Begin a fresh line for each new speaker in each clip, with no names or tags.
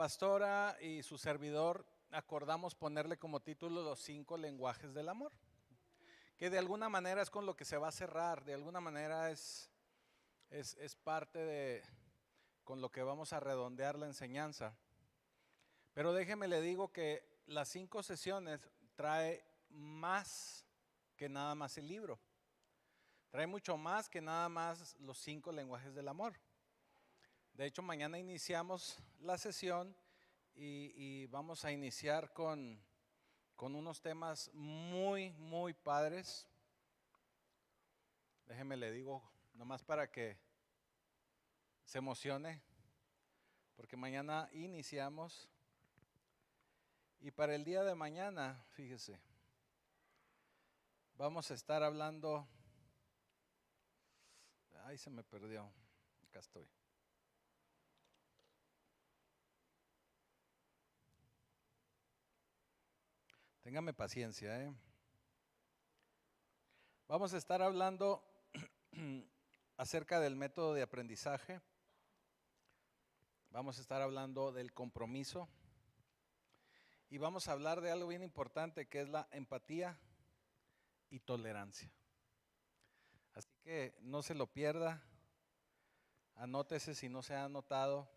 pastora y su servidor acordamos ponerle como título los 5 lenguajes del amor, que de alguna manera es con lo que se va a cerrar, de alguna manera es parte de con lo que vamos a redondear la enseñanza. Pero déjeme le digo que las 5 sesiones trae más que nada más el libro, trae mucho más que nada más los 5 lenguajes del amor. De hecho, mañana iniciamos la sesión y vamos a iniciar con unos temas muy padres. Déjeme le digo, nomás para que se emocione, porque mañana iniciamos. Y para el día de mañana, fíjese, vamos a estar hablando. Ay, se me perdió. Acá estoy. Téngame paciencia, Vamos a estar hablando acerca del método de aprendizaje. Vamos a estar hablando del compromiso. Y vamos a hablar de algo bien importante que es la empatía y tolerancia. Así que no se lo pierda. Anótese si no se ha anotado.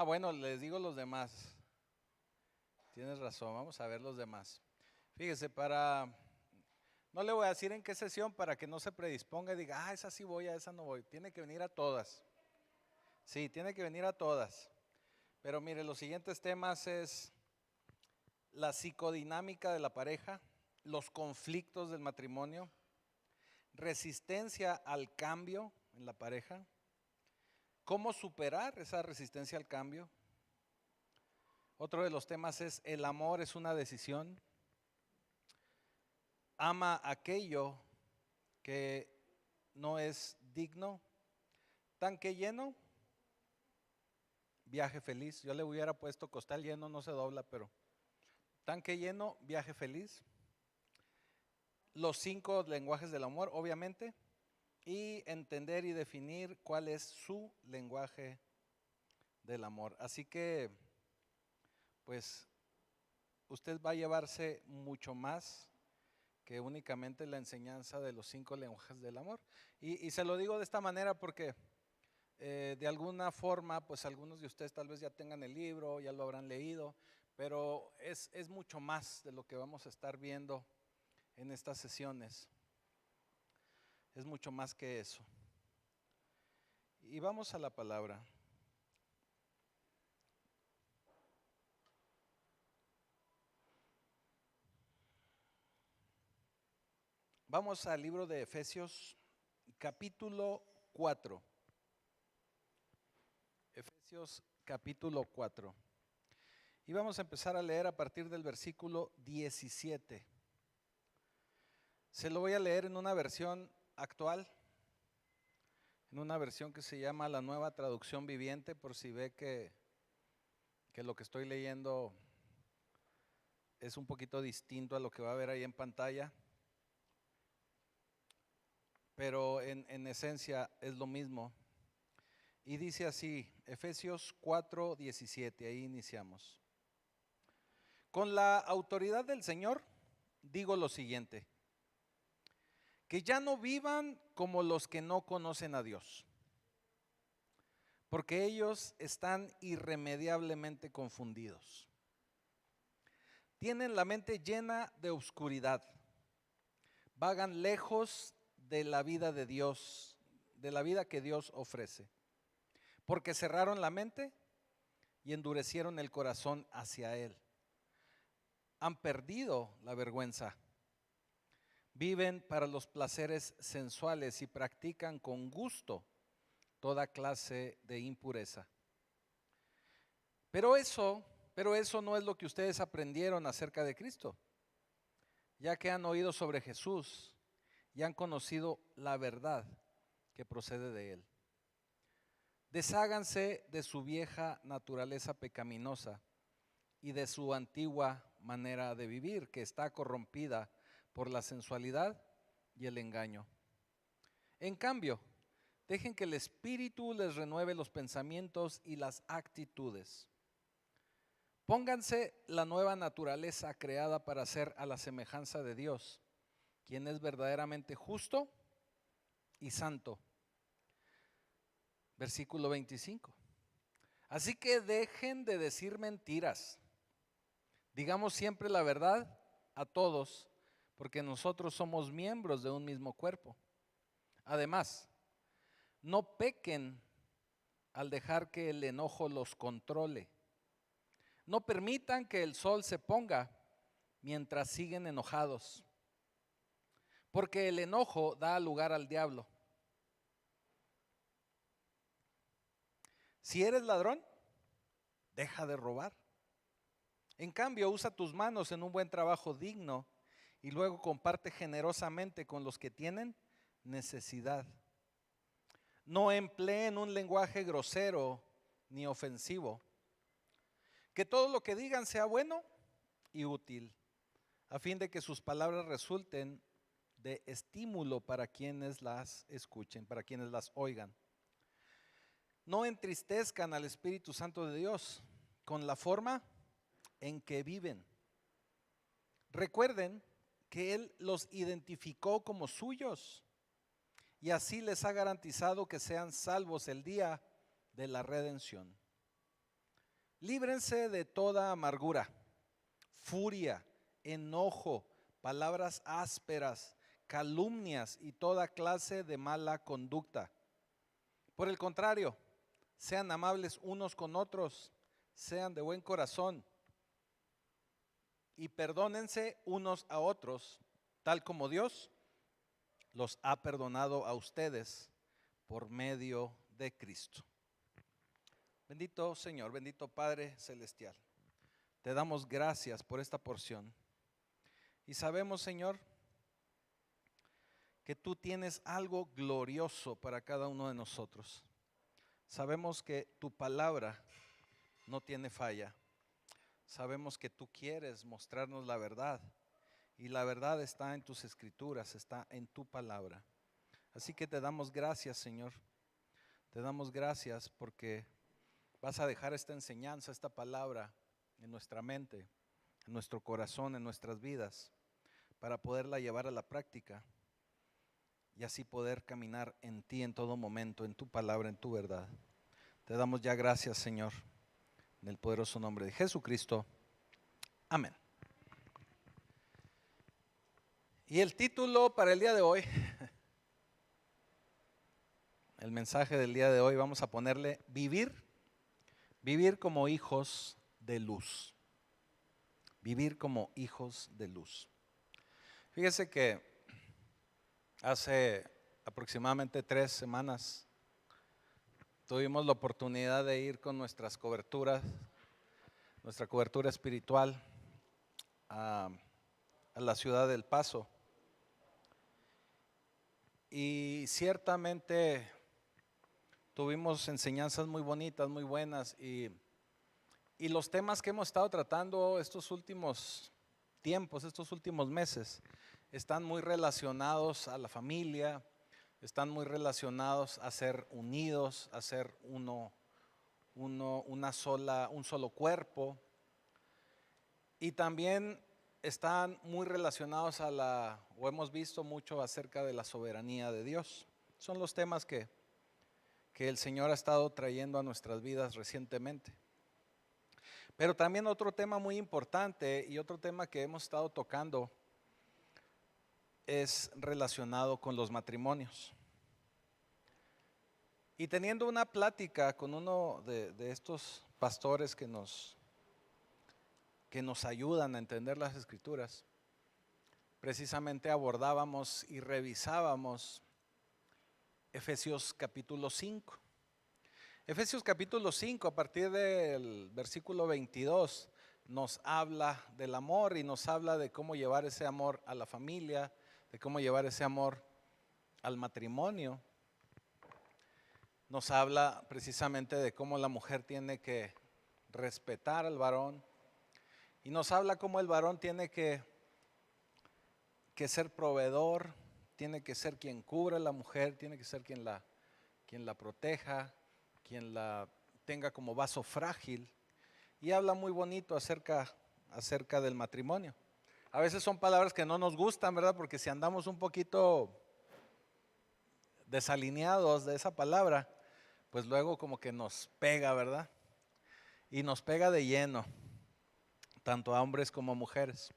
Bueno, les digo los demás. Tienes razón, vamos a ver los demás. Fíjese, no le voy a decir en qué sesión para que no se predisponga y diga, esa sí voy, a esa no voy. Tiene que venir a todas. Sí, tiene que venir a todas. Pero mire, los siguientes temas es la psicodinámica de la pareja, los conflictos del matrimonio, resistencia al cambio en la pareja, cómo superar esa resistencia al cambio. Otro de los temas es el amor es una decisión. Ama aquello que no es digno. Tanque lleno, viaje feliz. Yo le hubiera puesto costal lleno, no se dobla, pero tanque lleno, viaje feliz. Los 5 lenguajes del amor, obviamente, y entender y definir cuál es su lenguaje del amor. Así que, pues, usted va a llevarse mucho más que únicamente la enseñanza de los 5 lenguajes del amor. Y se lo digo de esta manera porque de alguna forma, pues algunos de ustedes tal vez ya tengan el libro, ya lo habrán leído, pero es mucho más de lo que vamos a estar viendo en estas sesiones. Es mucho más que eso. Y vamos a la palabra. Vamos al libro de Efesios, capítulo 4. Efesios, capítulo 4. Y vamos a empezar a leer a partir del versículo 17. Se lo voy a leer en una versión actual, en una versión que se llama la Nueva Traducción Viviente, por si ve que lo que estoy leyendo es un poquito distinto a lo que va a ver ahí en pantalla. Pero en esencia es lo mismo. Y dice así, Efesios 4:17, ahí iniciamos. Con la autoridad del Señor digo lo siguiente, que ya no vivan como los que no conocen a Dios, porque ellos están irremediablemente confundidos. Tienen la mente llena de oscuridad, vagan lejos de la vida de Dios, de la vida que Dios ofrece, porque cerraron la mente y endurecieron el corazón hacia Él. Han perdido la vergüenza, viven para los placeres sensuales y practican con gusto toda clase de impureza. Pero eso no es lo que ustedes aprendieron acerca de Cristo, ya que han oído sobre Jesús y han conocido la verdad que procede de Él. Desháganse de su vieja naturaleza pecaminosa y de su antigua manera de vivir, que está corrompida por la sensualidad y el engaño. En cambio, Dejen que el Espíritu les renueve los pensamientos y las actitudes. Pónganse la nueva naturaleza creada para ser a la semejanza de Dios, quien es verdaderamente justo y santo. Versículo 25. Así que dejen de decir mentiras. Digamos siempre la verdad a todos, porque nosotros somos miembros de un mismo cuerpo. Además, no pequen al dejar que el enojo los controle. No permitan que el sol se ponga mientras siguen enojados, porque el enojo da lugar al diablo. Si eres ladrón, deja de robar. En cambio, usa tus manos en un buen trabajo digno y luego comparte generosamente con los que tienen necesidad. No empleen un lenguaje grosero ni ofensivo. Que todo lo que digan sea bueno y útil, a fin de que sus palabras resulten de estímulo para quienes las escuchen, para quienes las oigan. No entristezcan al Espíritu Santo de Dios con la forma en que viven. Recuerden que Él los identificó como suyos y así les ha garantizado que sean salvos el día de la redención. Líbrense de toda amargura, furia, enojo, palabras ásperas, calumnias y toda clase de mala conducta. Por el contrario, sean amables unos con otros, sean de buen corazón y perdónense unos a otros, tal como Dios los ha perdonado a ustedes por medio de Cristo. Bendito Señor, bendito Padre Celestial, te damos gracias por esta porción. Y sabemos, Señor, que tú tienes algo glorioso para cada uno de nosotros. Sabemos que tu palabra no tiene falla. Sabemos que tú quieres mostrarnos la verdad. Y la verdad está en tus escrituras, está en tu palabra. Así que te damos gracias, Señor. Te damos gracias porque vas a dejar esta enseñanza, esta palabra en nuestra mente, en nuestro corazón, en nuestras vidas, para poderla llevar a la práctica y así poder caminar en ti en todo momento, en tu palabra, en tu verdad. Te damos ya gracias, Señor, en el poderoso nombre de Jesucristo. Amén. Y el título para el día de hoy, el mensaje del día de hoy, vamos a ponerle vivir como hijos de luz. Vivir como hijos de luz. Fíjese que hace aproximadamente 3 semanas tuvimos la oportunidad de ir con nuestras coberturas, nuestra cobertura espiritual a la ciudad del Paso. Y ciertamente tuvimos enseñanzas muy bonitas, muy buenas, y los temas que hemos estado tratando estos últimos tiempos, estos últimos meses, están muy relacionados a la familia, están muy relacionados a ser unidos, a ser un solo cuerpo, y también están muy relacionados o hemos visto mucho acerca de la soberanía de Dios. Son los temas que el Señor ha estado trayendo a nuestras vidas recientemente. Pero también otro tema muy importante y otro tema que hemos estado tocando es relacionado con los matrimonios. Y teniendo una plática con uno de estos pastores que nos ayudan a entender las Escrituras, precisamente abordábamos y revisábamos Efesios capítulo 5. Efesios capítulo 5, a partir del versículo 22, nos habla del amor y nos habla de cómo llevar ese amor a la familia, de cómo llevar ese amor al matrimonio. Nos habla precisamente de cómo la mujer tiene que respetar al varón y nos habla cómo el varón tiene que ser proveedor, tiene que ser quien cubra a la mujer, tiene que ser quien la quien la proteja, quien la tenga como vaso frágil. Y habla muy bonito acerca del matrimonio. A veces son palabras que no nos gustan, ¿verdad? Porque si andamos un poquito desalineados de esa palabra, pues luego como que nos pega, ¿verdad? Y nos pega de lleno, tanto a hombres como a mujeres.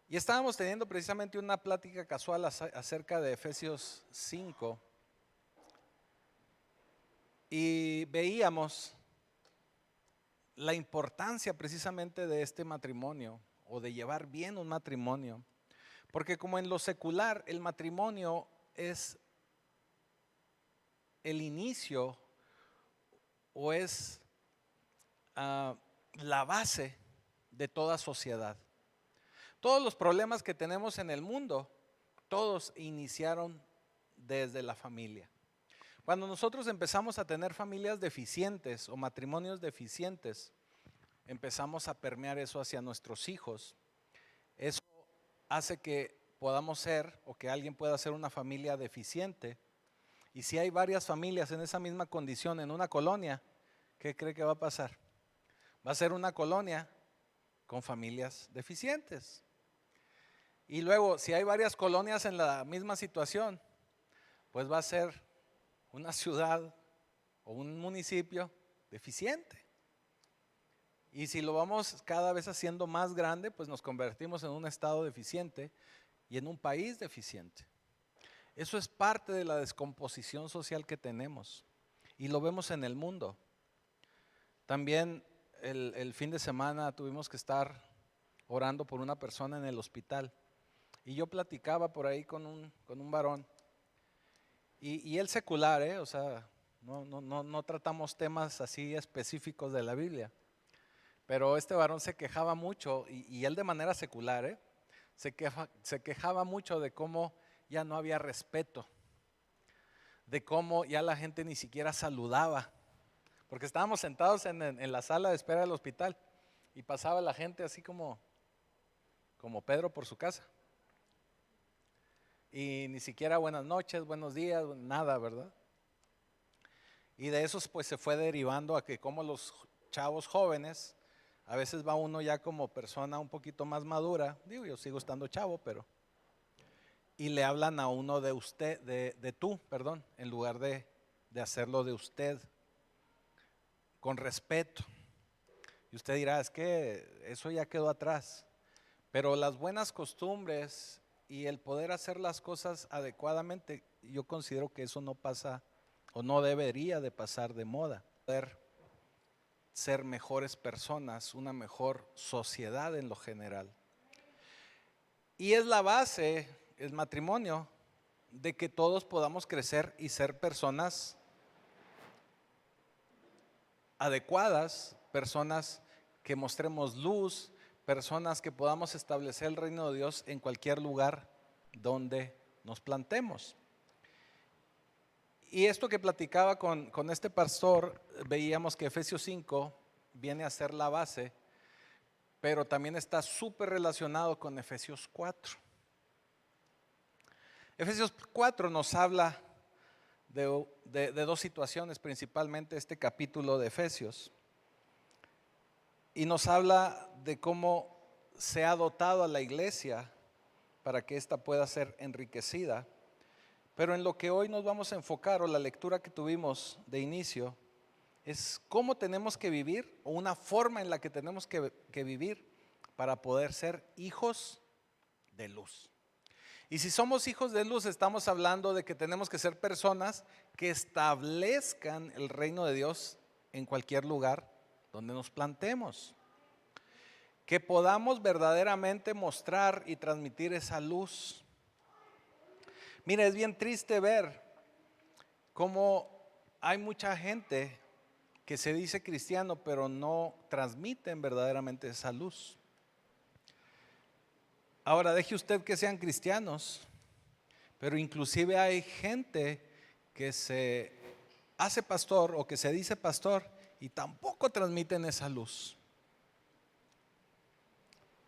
Y estábamos teniendo precisamente una plática casual acerca de Efesios 5 y veíamos la importancia precisamente de este matrimonio o de llevar bien un matrimonio, porque como en lo secular el matrimonio es el inicio o es la base de toda sociedad. Todos los problemas que tenemos en el mundo, todos iniciaron desde la familia. Cuando nosotros empezamos a tener familias deficientes o matrimonios deficientes, empezamos a permear eso hacia nuestros hijos. Eso hace que podamos ser o que alguien pueda ser una familia deficiente. Y si hay varias familias en esa misma condición en una colonia, ¿qué cree que va a pasar? Va a ser una colonia con familias deficientes. Y luego, si hay varias colonias en la misma situación, pues va a ser una ciudad o un municipio deficiente. Y si lo vamos cada vez haciendo más grande, pues nos convertimos en un estado deficiente y en un país deficiente. Eso es parte de la descomposición social que tenemos y lo vemos en el mundo. También el fin de semana tuvimos que estar orando por una persona en el hospital y yo platicaba por ahí con un varón y él secular, o sea, no tratamos temas así específicos de la Biblia, pero este varón se quejaba mucho y él de manera secular, se quejaba mucho de cómo ya no había respeto, de cómo ya la gente ni siquiera saludaba, porque estábamos sentados en la sala de espera del hospital y pasaba la gente así como Pedro por su casa. Y ni siquiera buenas noches, buenos días, nada, ¿verdad? Y de esos pues se fue derivando a que como los chavos jóvenes, a veces va uno ya como persona un poquito más madura, digo yo sigo estando chavo, pero y le hablan a uno de usted, de tú, perdón, en lugar de hacerlo de usted, con respeto. Y usted dirá, es que eso ya quedó atrás, pero las buenas costumbres y el poder hacer las cosas adecuadamente, yo considero que eso no pasa o no debería de pasar de moda. Poder ser mejores personas, una mejor sociedad en lo general. Y es la base, el matrimonio, de que todos podamos crecer y ser personas adecuadas, personas que mostremos luz, personas que podamos establecer el reino de Dios en cualquier lugar donde nos plantemos. Y esto que platicaba con este pastor, veíamos que Efesios 5 viene a ser la base, pero también está súper relacionado con Efesios 4. Efesios 4 nos habla de dos situaciones, principalmente este capítulo de Efesios. Y nos habla de cómo se ha dotado a la iglesia para que ésta pueda ser enriquecida. Pero en lo que hoy nos vamos a enfocar, o la lectura que tuvimos de inicio, es cómo tenemos que vivir, o una forma en la que tenemos que vivir para poder ser hijos de luz. Y si somos hijos de luz, estamos hablando de que tenemos que ser personas que establezcan el reino de Dios en cualquier lugar donde nos plantemos. Que podamos verdaderamente mostrar y transmitir esa luz. Mira, es bien triste ver cómo hay mucha gente que se dice cristiano, pero no transmiten verdaderamente esa luz. Ahora, deje usted que sean cristianos, pero inclusive hay gente que se hace pastor o que se dice pastor y tampoco transmiten esa luz.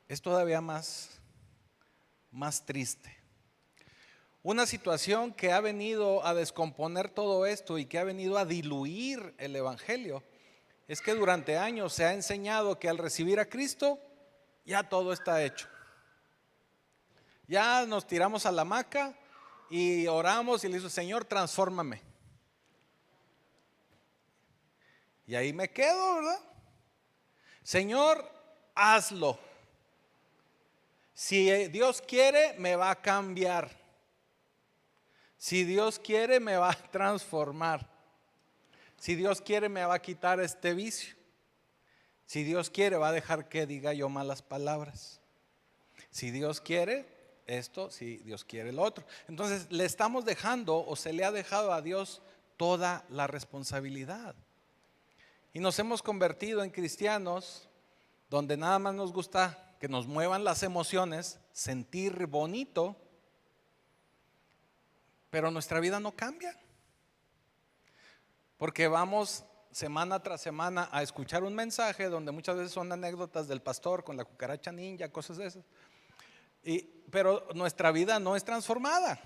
Es todavía más triste. Una situación que ha venido a descomponer todo esto y que ha venido a diluir el evangelio es que durante años se ha enseñado que al recibir a Cristo ya todo está hecho. Ya nos tiramos a la hamaca y oramos y le dice: Señor, transfórmame. Y ahí me quedo, ¿verdad? Señor, hazlo. Si Dios quiere, me va a cambiar. Si Dios quiere, me va a transformar. Si Dios quiere, me va a quitar este vicio. Si Dios quiere, va a dejar que diga yo malas palabras. Si Dios quiere esto, si Dios quiere lo otro. Entonces le estamos dejando, o se le ha dejado a Dios toda la responsabilidad. Y nos hemos convertido en cristianos donde nada más nos gusta que nos muevan las emociones, sentir bonito, pero nuestra vida no cambia. Porque vamos semana tras semana a escuchar un mensaje donde muchas veces son anécdotas del pastor con la cucaracha ninja, cosas de esas. Pero nuestra vida no es transformada.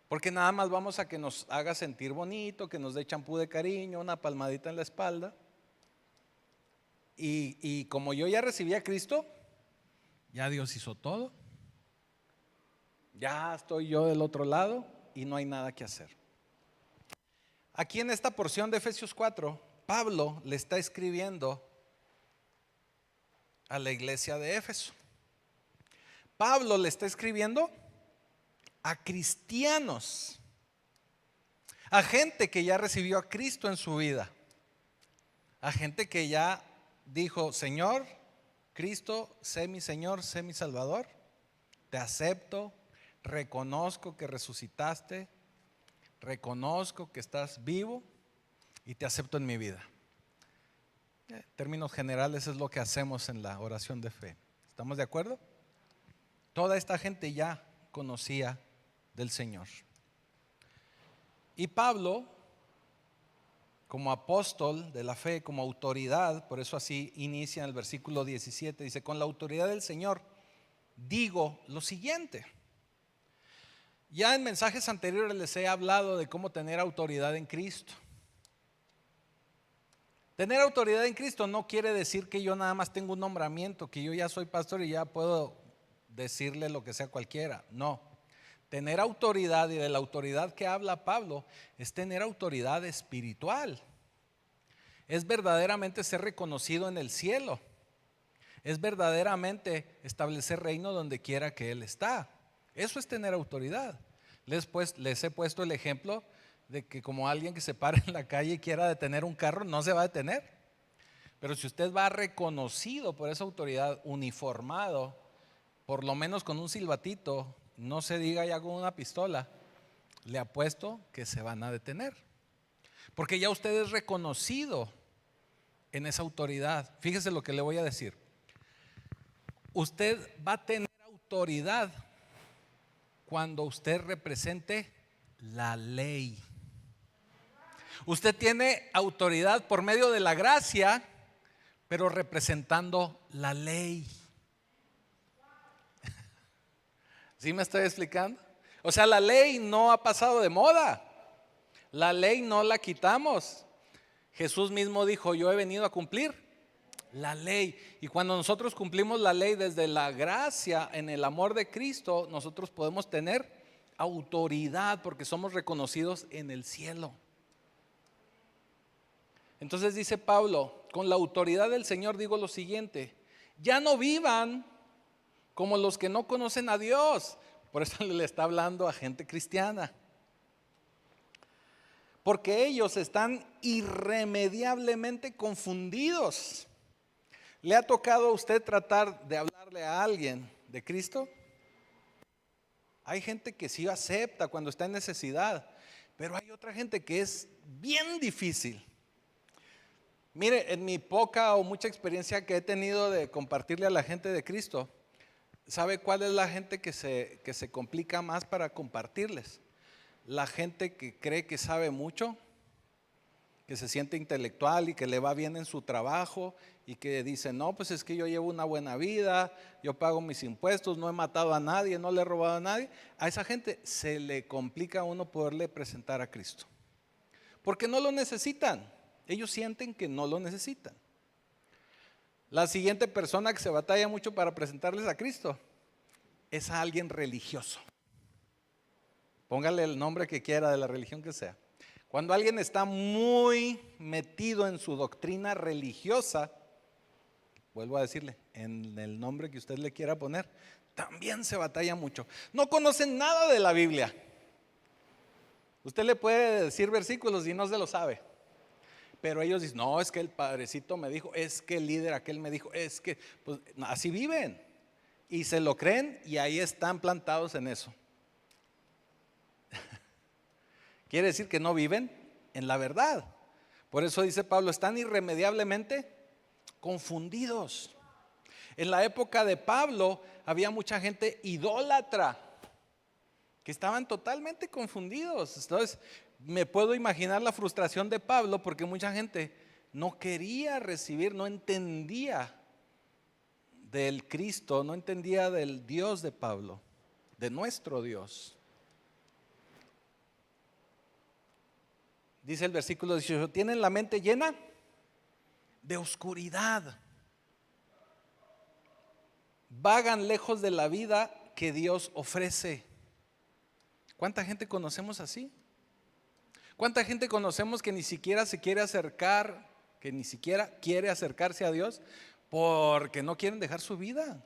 Porque nada más vamos a que nos haga sentir bonito, que nos dé champú de cariño, una palmadita en la espalda. Y como yo ya recibí a Cristo, ya Dios hizo todo. Ya estoy yo del otro lado y no hay nada que hacer. Aquí en esta porción de Efesios 4, Pablo le está escribiendo a la iglesia de Éfeso. Pablo le está escribiendo a cristianos, a gente que ya recibió a Cristo en su vida, a gente que ya dijo: Señor, Cristo, sé mi Señor, sé mi Salvador, te acepto, reconozco que resucitaste, reconozco que estás vivo y te acepto en mi vida. En términos generales es lo que hacemos en la oración de fe. ¿Estamos de acuerdo? Toda esta gente ya conocía del Señor. Y Pablo, como apóstol de la fe, como autoridad, por eso así inicia en el versículo 17, dice: con la autoridad del Señor digo lo siguiente. Ya en mensajes anteriores les he hablado de cómo tener autoridad en Cristo. Tener autoridad en Cristo no quiere decir que yo nada más tengo un nombramiento, que yo ya soy pastor y ya puedo decirle lo que sea a cualquiera. No. Tener autoridad, y de la autoridad que habla Pablo, es tener autoridad espiritual. Es verdaderamente ser reconocido en el cielo. Es verdaderamente establecer reino donde quiera que Él está. Eso es tener autoridad. Les he puesto el ejemplo de que como alguien que se para en la calle y quiera detener un carro, no se va a detener. Pero si usted va reconocido por esa autoridad, uniformado, por lo menos con un silbatito, no se diga ya con una pistola, le apuesto que se van a detener. Porque ya usted es reconocido en esa autoridad. Fíjese lo que le voy a decir. Usted va a tener autoridad cuando usted represente la ley. Usted tiene autoridad por medio de la gracia, pero representando la ley. ¿Sí me estoy explicando? O sea, la ley no ha pasado de moda. La ley no la quitamos. Jesús mismo dijo: yo he venido a cumplir la ley. Y cuando nosotros cumplimos la ley desde la gracia, en el amor de Cristo, nosotros podemos tener autoridad porque somos reconocidos en el cielo. Entonces dice Pablo: con la autoridad del Señor digo lo siguiente: ya no vivan como los que no conocen a Dios. Por eso le está hablando a gente cristiana. Porque ellos están irremediablemente confundidos. ¿Le ha tocado a usted tratar de hablarle a alguien de Cristo? Hay gente que sí acepta cuando está en necesidad, pero hay otra gente que es bien difícil. Mire, en mi poca o mucha experiencia que he tenido de compartirle a la gente de Cristo, ¿sabe cuál es la gente que se complica más para compartirles? La gente que cree que sabe mucho, que se siente intelectual y que le va bien en su trabajo y que dice, no, pues es que yo llevo una buena vida, yo pago mis impuestos, no he matado a nadie, no le he robado a nadie. A esa gente se le complica a uno poderle presentar a Cristo, porque no lo necesitan. Ellos sienten que no lo necesitan. La siguiente persona que se batalla mucho para presentarles a Cristo es a alguien religioso. Póngale el nombre que quiera de la religión que sea. Cuando alguien está muy metido en su doctrina religiosa, vuelvo a decirle, en el nombre que usted le quiera poner, también se batalla mucho. No conocen nada de la Biblia. Usted le puede decir versículos y no se lo sabe. Pero ellos dicen, no, es que el padrecito me dijo, es que el líder aquel me dijo, es que, pues así viven. Y se lo creen y ahí están plantados en eso. Quiere decir que no viven en la verdad. Por eso dice Pablo, están irremediablemente confundidos. En la época de Pablo había mucha gente idólatra que estaban totalmente confundidos. Entonces me puedo imaginar la frustración de Pablo porque mucha gente no quería recibir, no entendía del Cristo, no entendía del Dios de Pablo, de nuestro Dios. Dice el versículo 18, tienen la mente llena de oscuridad. Vagan lejos de la vida que Dios ofrece. ¿Cuánta gente conocemos así? ¿Cuánta gente conocemos que ni siquiera se quiere acercar, que ni siquiera quiere acercarse a Dios porque no quieren dejar su vida?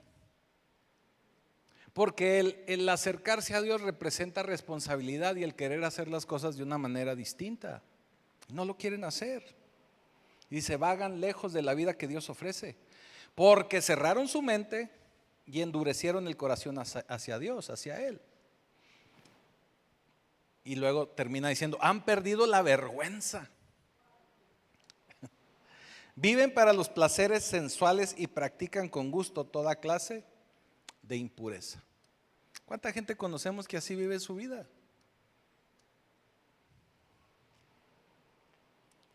Porque el acercarse a Dios representa responsabilidad y el querer hacer las cosas de una manera distinta. No lo quieren hacer. Y dice, vagan lejos de la vida que Dios ofrece, porque cerraron su mente y endurecieron el corazón hacia Dios, hacia Él. Y luego termina diciendo, han perdido la vergüenza. Viven para los placeres sensuales y practican con gusto toda clase de impureza. ¿Cuánta gente conocemos que así vive su vida?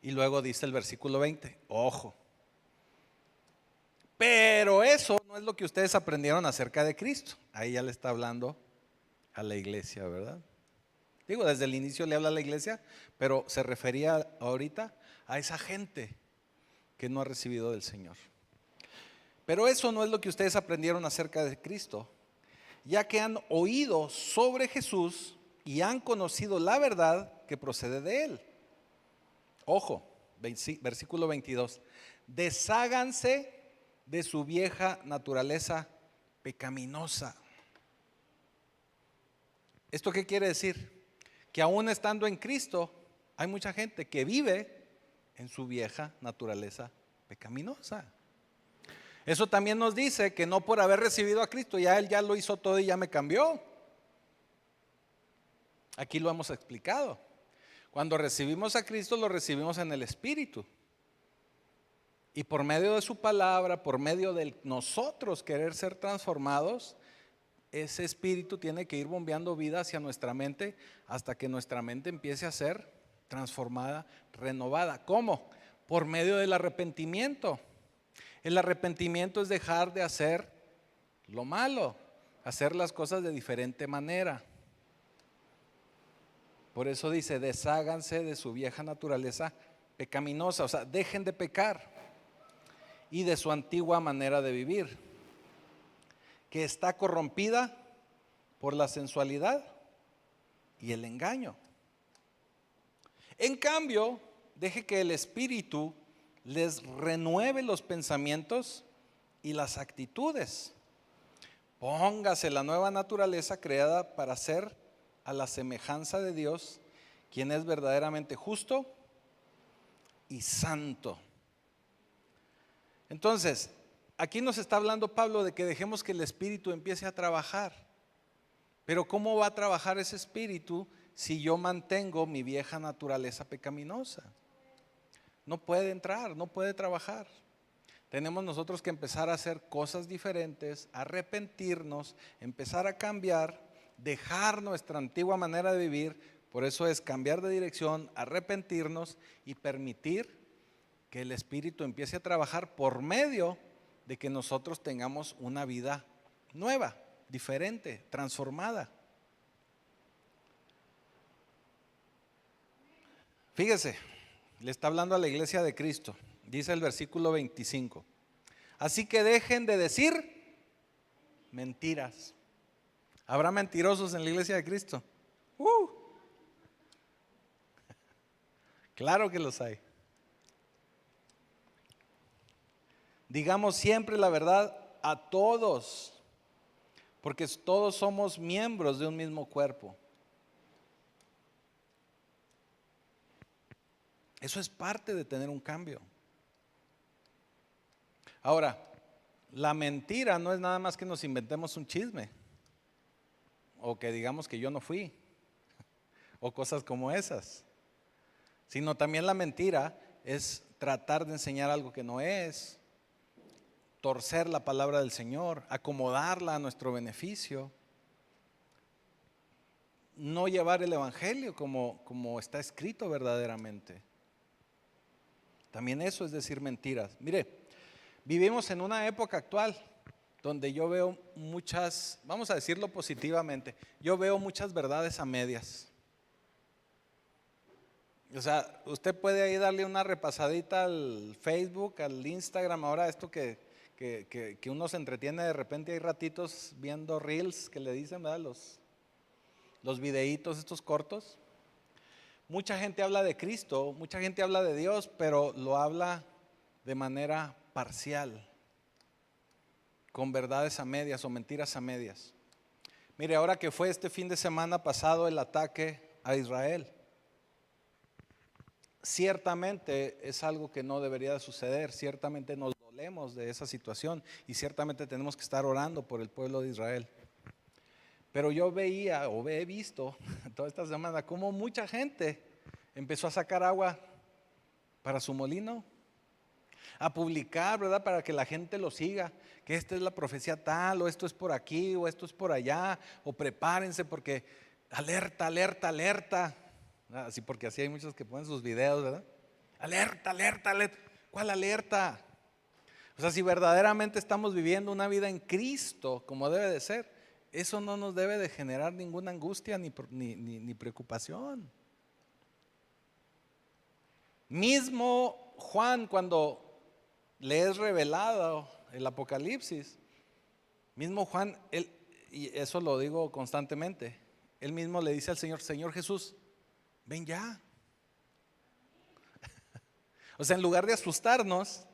Y luego dice el versículo 20, ojo, pero eso no es lo que ustedes aprendieron acerca de Cristo. Ahí ya le está hablando a la iglesia, ¿verdad? Digo, desde el inicio le habla a la iglesia, pero se refería ahorita a esa gente que no ha recibido del Señor. Pero eso no es lo que ustedes aprendieron acerca de Cristo, ya que han oído sobre Jesús y han conocido la verdad que procede de Él. Ojo, versículo 22. Desháganse de su vieja naturaleza pecaminosa. ¿Esto qué quiere decir? Que aún estando en Cristo, hay mucha gente que vive en su vieja naturaleza pecaminosa. Eso también nos dice que no por haber recibido a Cristo, ya Él ya lo hizo todo y ya me cambió. Aquí lo hemos explicado. Cuando recibimos a Cristo, lo recibimos en el Espíritu. Y por medio de su palabra, por medio de nosotros querer ser transformados, ese Espíritu tiene que ir bombeando vida hacia nuestra mente hasta que nuestra mente empiece a ser transformada, renovada. ¿Cómo? Por medio del arrepentimiento. El arrepentimiento es dejar de hacer lo malo, hacer las cosas de diferente manera. Por eso dice, desháganse de su vieja naturaleza pecaminosa, o sea, dejen de pecar, y de su antigua manera de vivir, que está corrompida por la sensualidad y el engaño. En cambio, deje que el Espíritu les renueve los pensamientos y las actitudes. Póngase la nueva naturaleza creada para ser a la semejanza de Dios, quien es verdaderamente justo y santo. Entonces, aquí nos está hablando Pablo de que dejemos que el Espíritu empiece a trabajar. Pero ¿cómo va a trabajar ese Espíritu si yo mantengo mi vieja naturaleza pecaminosa? No puede entrar, no puede trabajar. Tenemos nosotros que empezar a hacer cosas diferentes, arrepentirnos, empezar a cambiar, dejar nuestra antigua manera de vivir Por eso es cambiar de dirección, arrepentirnos y permitir que el Espíritu empiece a trabajar por medio de que nosotros tengamos una vida nueva, diferente, transformada. Fíjese, le está hablando a la iglesia de Cristo, dice el versículo 25. Así que dejen de decir mentiras. ¿Habrá mentirosos en la iglesia de Cristo? Claro que los hay. Digamos siempre la verdad a todos, porque todos somos miembros de un mismo cuerpo. Eso es parte de tener un cambio. Ahora, la mentira no es nada más que nos inventemos un chisme, o que digamos que yo no fui, o cosas como esas, sino también la mentira es tratar de enseñar algo que no es, torcer la palabra del Señor, acomodarla a nuestro beneficio, no llevar el evangelio como está escrito verdaderamente. También eso es decir mentiras. Mire, vivimos en una época actual donde yo veo muchas, vamos a decirlo positivamente, yo veo muchas verdades a medias. O sea, usted puede ahí darle una repasadita al Facebook, al Instagram, ahora esto que uno se entretiene de repente, hay ratitos viendo reels que le dicen, ¿verdad? Los videitos estos cortos. Mucha gente habla de Cristo, mucha gente habla de Dios, pero lo habla de manera parcial, con verdades a medias o mentiras a medias. Mire, ahora que fue este fin de semana pasado el ataque a Israel, ciertamente es algo que no debería de suceder, ciertamente nos dolemos de esa situación y ciertamente tenemos que estar orando por el pueblo de Israel. Pero yo veía o he visto toda esta semana cómo mucha gente empezó a sacar agua para su molino, a publicar, ¿verdad? Para que la gente lo siga, que esta es la profecía tal, o esto es por aquí, o esto es por allá, o prepárense porque alerta, alerta, alerta. Así porque así hay muchos que ponen sus videos, ¿verdad? Alerta, alerta, alerta. ¿Cuál alerta? O sea, si verdaderamente estamos viviendo una vida en Cristo como debe de ser, eso no nos debe de generar ninguna angustia ni preocupación. Mismo Juan, cuando le es revelado el Apocalipsis, mismo Juan, y eso lo digo constantemente, él mismo le dice al Señor, Señor Jesús, ven ya. O sea, en lugar de asustarnos,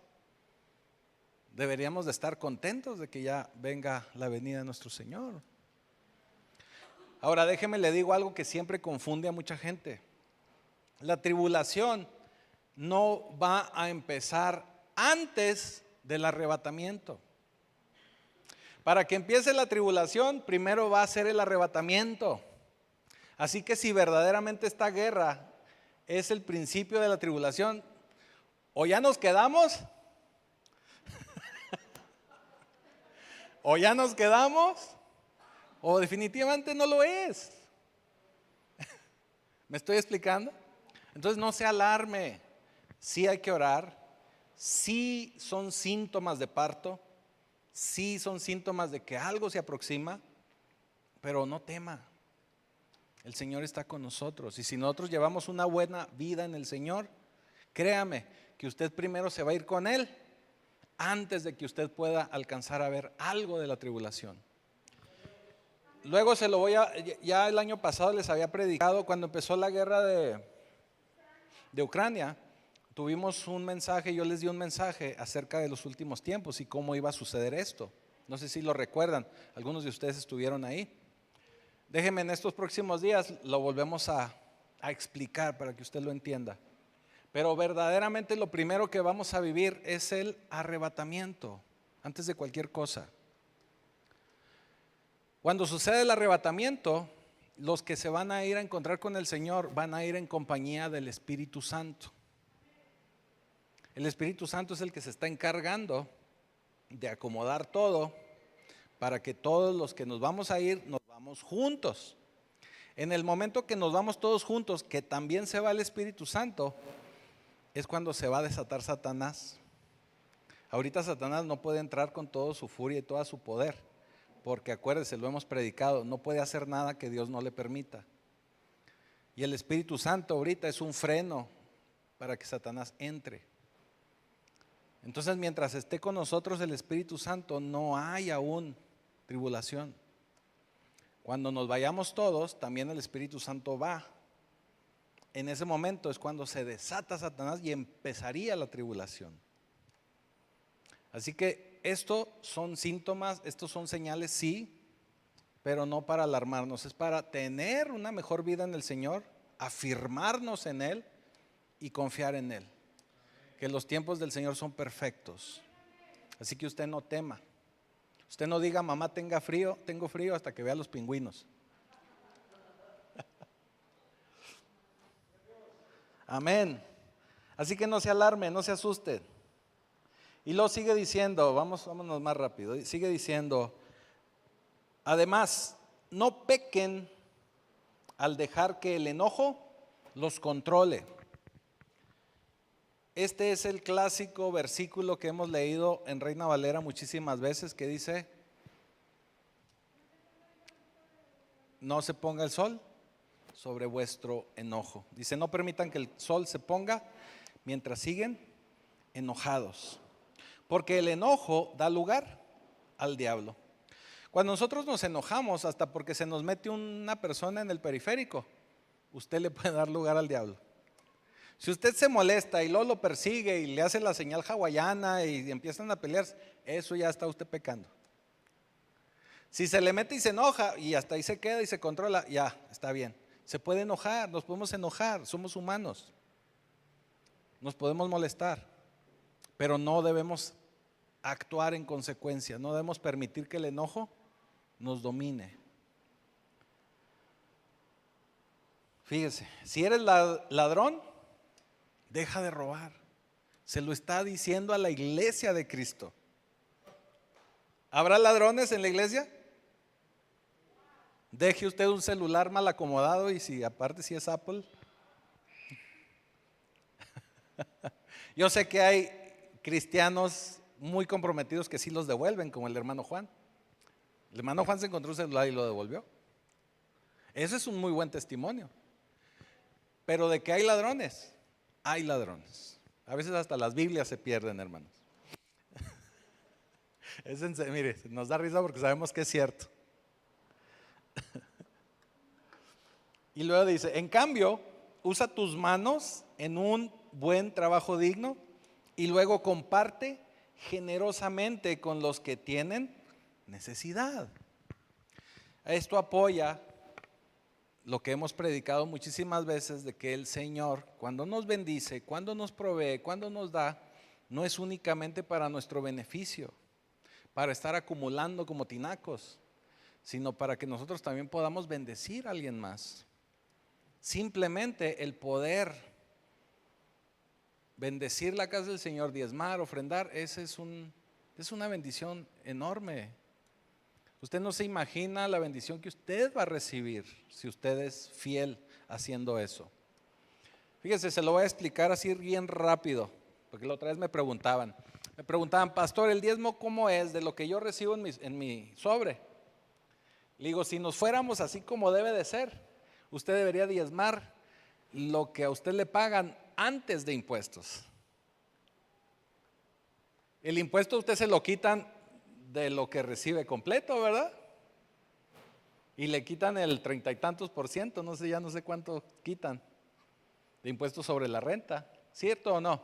deberíamos de estar contentos de que ya venga la venida de nuestro Señor. Ahora déjeme le digo algo que siempre confunde a mucha gente. La tribulación no va a empezar antes del arrebatamiento. Para que empiece la tribulación, primero va a ser el arrebatamiento. Así que si verdaderamente esta guerra es el principio de la tribulación, o ya nos quedamos, o ya nos quedamos, o definitivamente no lo es. ¿Me estoy explicando? Entonces no se alarme, sí hay que orar, sí son síntomas de parto, sí son síntomas de que algo se aproxima, pero no tema. El Señor está con nosotros y si nosotros llevamos una buena vida en el Señor, créame que usted primero se va a ir con Él antes de que usted pueda alcanzar a ver algo de la tribulación. Luego se lo voy a, ya el año pasado les había predicado cuando empezó la guerra de Ucrania, tuvimos un mensaje, yo les di un mensaje acerca de los últimos tiempos y cómo iba a suceder esto. No sé si lo recuerdan, algunos de ustedes estuvieron ahí. Déjenme en estos próximos días lo volvemos a explicar para que usted lo entienda. Pero verdaderamente lo primero que vamos a vivir es el arrebatamiento, antes de cualquier cosa. Cuando sucede el arrebatamiento, los que se van a ir a encontrar con el Señor van a ir en compañía del Espíritu Santo. El Espíritu Santo es el que se está encargando de acomodar todo para que todos los que nos vamos a ir, nos vamos juntos. En el momento que nos vamos todos juntos, que también se va el Espíritu Santo, es cuando se va a desatar Satanás. Ahorita Satanás no puede entrar con toda su furia y todo su poder, porque acuérdese, lo hemos predicado, no puede hacer nada que Dios no le permita. Y el Espíritu Santo ahorita es un freno para que Satanás entre. Entonces, mientras esté con nosotros el Espíritu Santo, no hay aún tribulación. Cuando nos vayamos todos, también el Espíritu Santo va. En ese momento es cuando se desata Satanás y empezaría la tribulación. Así que estos son síntomas, estos son señales, sí, pero no para alarmarnos, es para tener una mejor vida en el Señor, afirmarnos en Él y confiar en Él. Que los tiempos del Señor son perfectos. Así que usted no tema. Usted no diga, mamá, tengo frío hasta que vea los pingüinos. Amén. Así que no se alarme, no se asuste. Y luego sigue diciendo, vámonos más rápido, sigue diciendo, además, no pequen al dejar que el enojo los controle. Este es el clásico versículo que hemos leído en Reina Valera muchísimas veces, que dice, no se ponga el sol sobre vuestro enojo. Dice, no permitan que el sol se ponga mientras siguen enojados, porque el enojo da lugar al diablo. Cuando nosotros nos enojamos, hasta porque se nos mete una persona en el periférico, usted le puede dar lugar al diablo. Si usted se molesta y luego lo persigue y le hace la señal hawaiana y empiezan a pelear, eso ya está usted pecando. Si se le mete y se enoja y hasta ahí se queda y se controla, ya, está bien. Se puede enojar, nos podemos enojar, somos humanos. Nos podemos molestar, pero no debemos actuar en consecuencia, no debemos permitir que el enojo nos domine. Fíjese, si eres ladrón, deja de robar. Se lo está diciendo a la iglesia de Cristo. ¿Habrá ladrones en la iglesia? Deje usted un celular mal acomodado y si aparte si es Apple. Yo sé que hay cristianos muy comprometidos que sí los devuelven, como el hermano Juan. El hermano Juan se encontró un celular y lo devolvió. Ese es un muy buen testimonio. Pero de que hay ladrones, hay ladrones. A veces hasta las Biblias se pierden, hermanos. Mire, nos da risa porque sabemos que es cierto. Y luego dice, en cambio, usa tus manos en un buen trabajo digno y luego comparte generosamente con los que tienen necesidad. Esto apoya lo que hemos predicado muchísimas veces de que el Señor, cuando nos bendice, cuando nos provee, cuando nos da, no es únicamente para nuestro beneficio, para estar acumulando como tinacos, sino para que nosotros también podamos bendecir a alguien más. Simplemente el poder bendecir la casa del Señor, diezmar, ofrendar, es una bendición enorme. Usted no se imagina la bendición que usted va a recibir si usted es fiel haciendo eso. Fíjese, se lo voy a explicar así bien rápido, porque la otra vez me preguntaban, pastor, ¿el diezmo cómo es de lo que yo recibo en mi sobre? Le digo, si nos fuéramos así como debe de ser, usted debería diezmar lo que a usted le pagan antes de impuestos. El impuesto a usted se lo quitan de lo que recibe completo, ¿verdad? Y le quitan el 30 y tantos %, no sé, ya no sé cuánto quitan de impuestos sobre la renta, ¿cierto o no?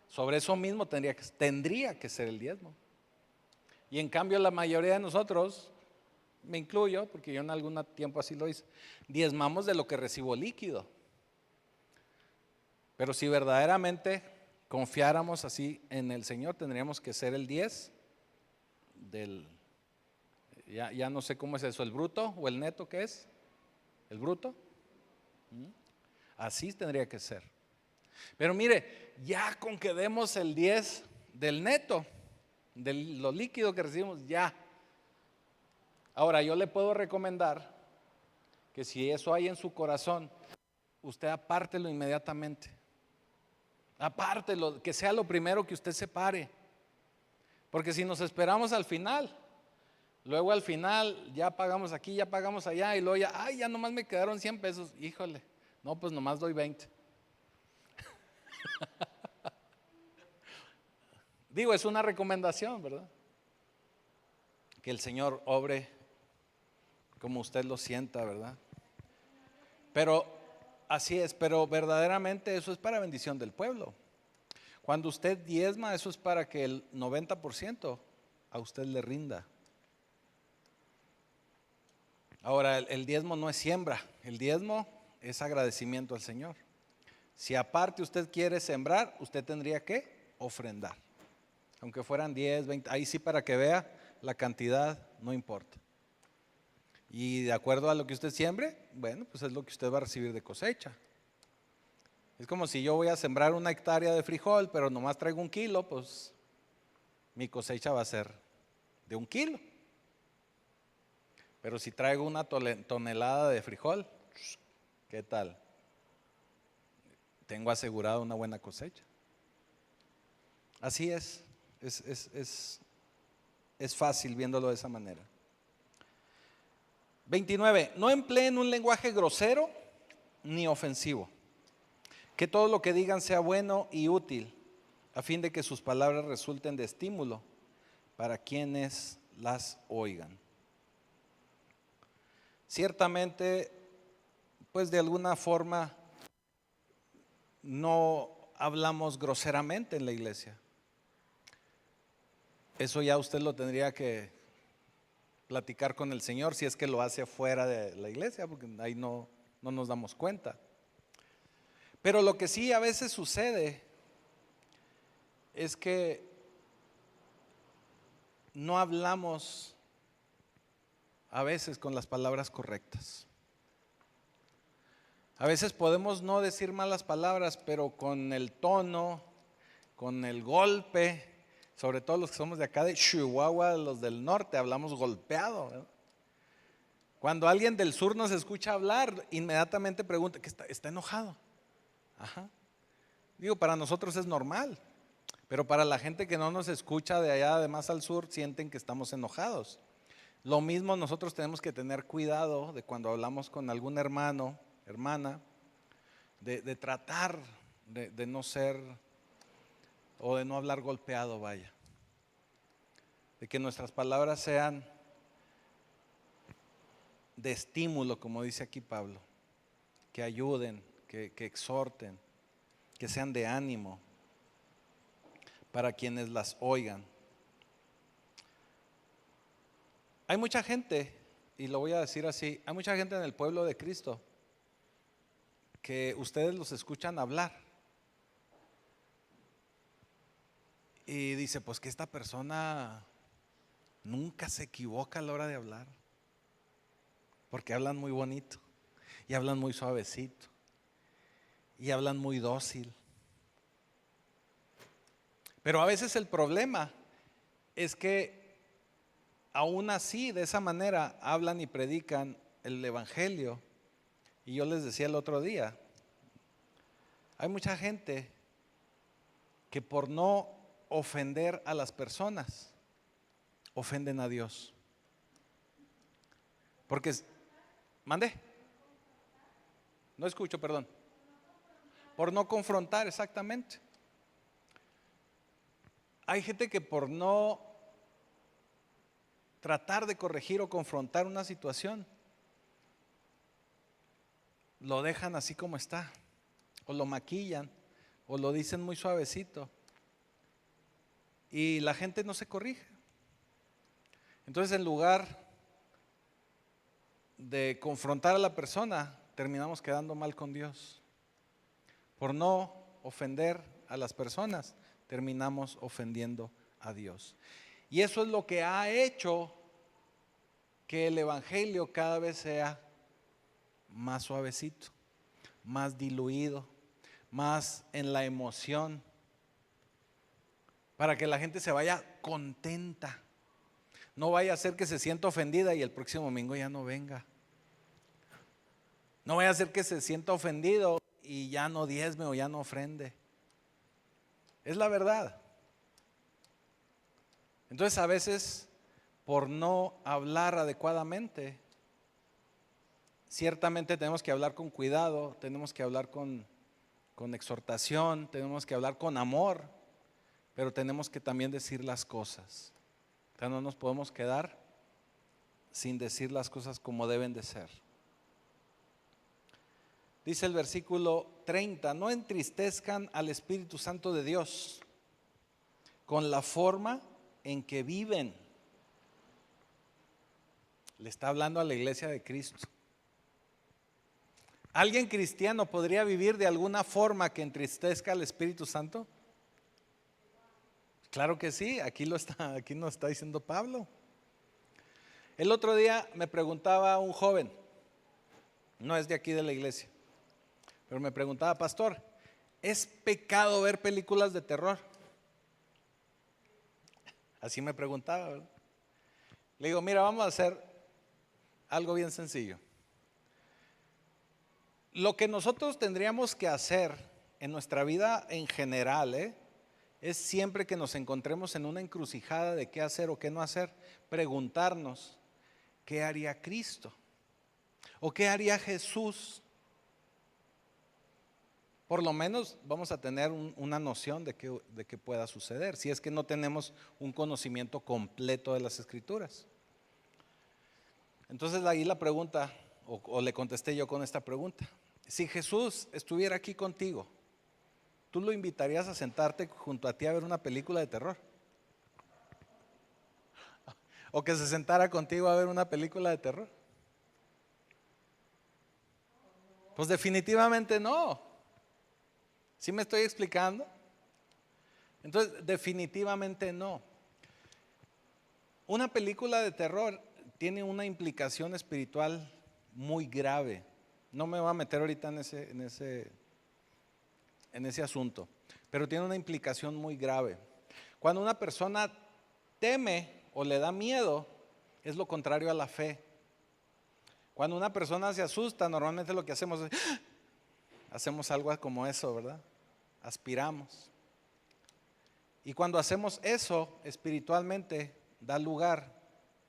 Sobre eso mismo tendría que ser el diezmo. Y en cambio la mayoría de nosotros, me incluyo, porque yo en algún tiempo así lo hice, diezmamos de lo que recibo líquido. Pero si verdaderamente confiáramos así en el Señor, tendríamos que ser el 10 del, ya no sé cómo es eso, el bruto o el neto, ¿qué es? ¿El bruto? Así tendría que ser. Pero mire, ya con que demos el 10 del neto, de lo líquido que recibimos, ya. Ahora yo le puedo recomendar que si eso hay en su corazón, usted apártelo inmediatamente. Apártelo, que sea lo primero que usted separe. Porque si nos esperamos al final, luego al final ya pagamos aquí, ya pagamos allá y luego ya, ay, ya nomás me quedaron 100 pesos. Híjole, no, pues nomás doy 20. Digo, es una recomendación, ¿verdad? Que el Señor obre como usted lo sienta, ¿verdad? Pero así es, pero verdaderamente eso es para bendición del pueblo. Cuando usted diezma, eso es para que el 90% a usted le rinda. Ahora, el diezmo no es siembra, el diezmo es agradecimiento al Señor. Si aparte usted quiere sembrar, usted tendría que ofrendar. Aunque fueran 10, 20, ahí sí para que vea, la cantidad no importa. Y de acuerdo a lo que usted siembre, bueno, pues es lo que usted va a recibir de cosecha. Es como si yo voy a sembrar 1 hectárea de frijol, pero nomás traigo 1 kilo, pues mi cosecha va a ser de 1 kilo. Pero si traigo 1 tonelada de frijol, ¿qué tal? Tengo asegurado una buena cosecha. Así es fácil viéndolo de esa manera. 29. No empleen un lenguaje grosero ni ofensivo. Que todo lo que digan sea bueno y útil, a fin de que sus palabras resulten de estímulo para quienes las oigan. Ciertamente, pues de alguna forma no hablamos groseramente en la iglesia. Eso ya usted lo tendría que platicar con el Señor si es que lo hace afuera de la iglesia, porque ahí no nos damos cuenta. Pero lo que sí a veces sucede es que no hablamos a veces con las palabras correctas. A veces podemos no decir malas palabras, pero con el tono, con el golpe, sobre todo los que somos de acá de Chihuahua, los del norte, hablamos golpeado, ¿verdad? Cuando alguien del sur nos escucha hablar, inmediatamente pregunta, ¿que está enojado? Ajá. Digo, para nosotros es normal, pero para la gente que no nos escucha de allá de más al sur, sienten que estamos enojados. Lo mismo nosotros tenemos que tener cuidado de cuando hablamos con algún hermano, hermana, de tratar de no ser o de no hablar golpeado, vaya. De que nuestras palabras sean de estímulo, como dice aquí Pablo, que ayuden, que exhorten, que sean de ánimo para quienes las oigan. Hay mucha gente, y lo voy a decir así, hay mucha gente en el pueblo de Cristo que ustedes los escuchan hablar y dice, pues que esta persona nunca se equivoca a la hora de hablar, porque hablan muy bonito y hablan muy suavecito y hablan muy dócil. Pero a veces el problema es que aún así, de esa manera, hablan y predican el evangelio. Y yo les decía el otro día, hay mucha gente que por no ofender a las personas, ofenden a Dios. Porque, ¿mande? No escucho, perdón. Por no confrontar, exactamente. Hay gente que por no tratar de corregir o confrontar una situación, lo dejan así como está, o lo maquillan, o lo dicen muy suavecito, y la gente no se corrige. Entonces, en lugar de confrontar a la persona, terminamos quedando mal con Dios. Por no ofender a las personas, terminamos ofendiendo a Dios. Y eso es lo que ha hecho que el evangelio cada vez sea más suavecito, más diluido, más en la emoción, para que la gente se vaya contenta. No vaya a ser que se sienta ofendida y el próximo domingo ya no venga. No vaya a ser que se sienta ofendido y ya no diezme o ya no ofrende. Es la verdad. Entonces a veces por no hablar adecuadamente, ciertamente tenemos que hablar con cuidado, tenemos que hablar con exhortación, tenemos que hablar con amor, pero tenemos que también decir las cosas. O sea, no nos podemos quedar sin decir las cosas como deben de ser. Dice el versículo 30, no entristezcan al Espíritu Santo de Dios con la forma en que viven. Le está hablando a la iglesia de Cristo. ¿Alguien cristiano podría vivir de alguna forma que entristezca al Espíritu Santo? Claro que sí, aquí nos está diciendo Pablo. El otro día me preguntaba un joven, no es de aquí de la iglesia, pero me preguntaba, pastor, ¿es pecado ver películas de terror? Así me preguntaba, ¿verdad? Le digo, mira, vamos a hacer algo bien sencillo. Lo que nosotros tendríamos que hacer en nuestra vida en general, es siempre que nos encontremos en una encrucijada de qué hacer o qué no hacer, preguntarnos, ¿qué haría Cristo? ¿O qué haría Jesús? Por lo menos vamos a tener una noción de qué pueda suceder, si es que no tenemos un conocimiento completo de las Escrituras. Entonces ahí la pregunta, o le contesté yo con esta pregunta: si Jesús estuviera aquí contigo, ¿tú lo invitarías a sentarte junto a ti a ver una película de terror? ¿O que se sentara contigo a ver una película de terror? Pues definitivamente no. ¿Sí me estoy explicando? Entonces, definitivamente no. Una película de terror tiene una implicación espiritual muy grave. No me voy a meter ahorita en ese asunto, pero tiene una implicación muy grave. Cuando una persona teme o le da miedo, es lo contrario a la fe. Cuando una persona se asusta, normalmente lo que hacemos es hacemos algo como eso, ¿verdad? Aspiramos. Y cuando hacemos eso, espiritualmente da lugar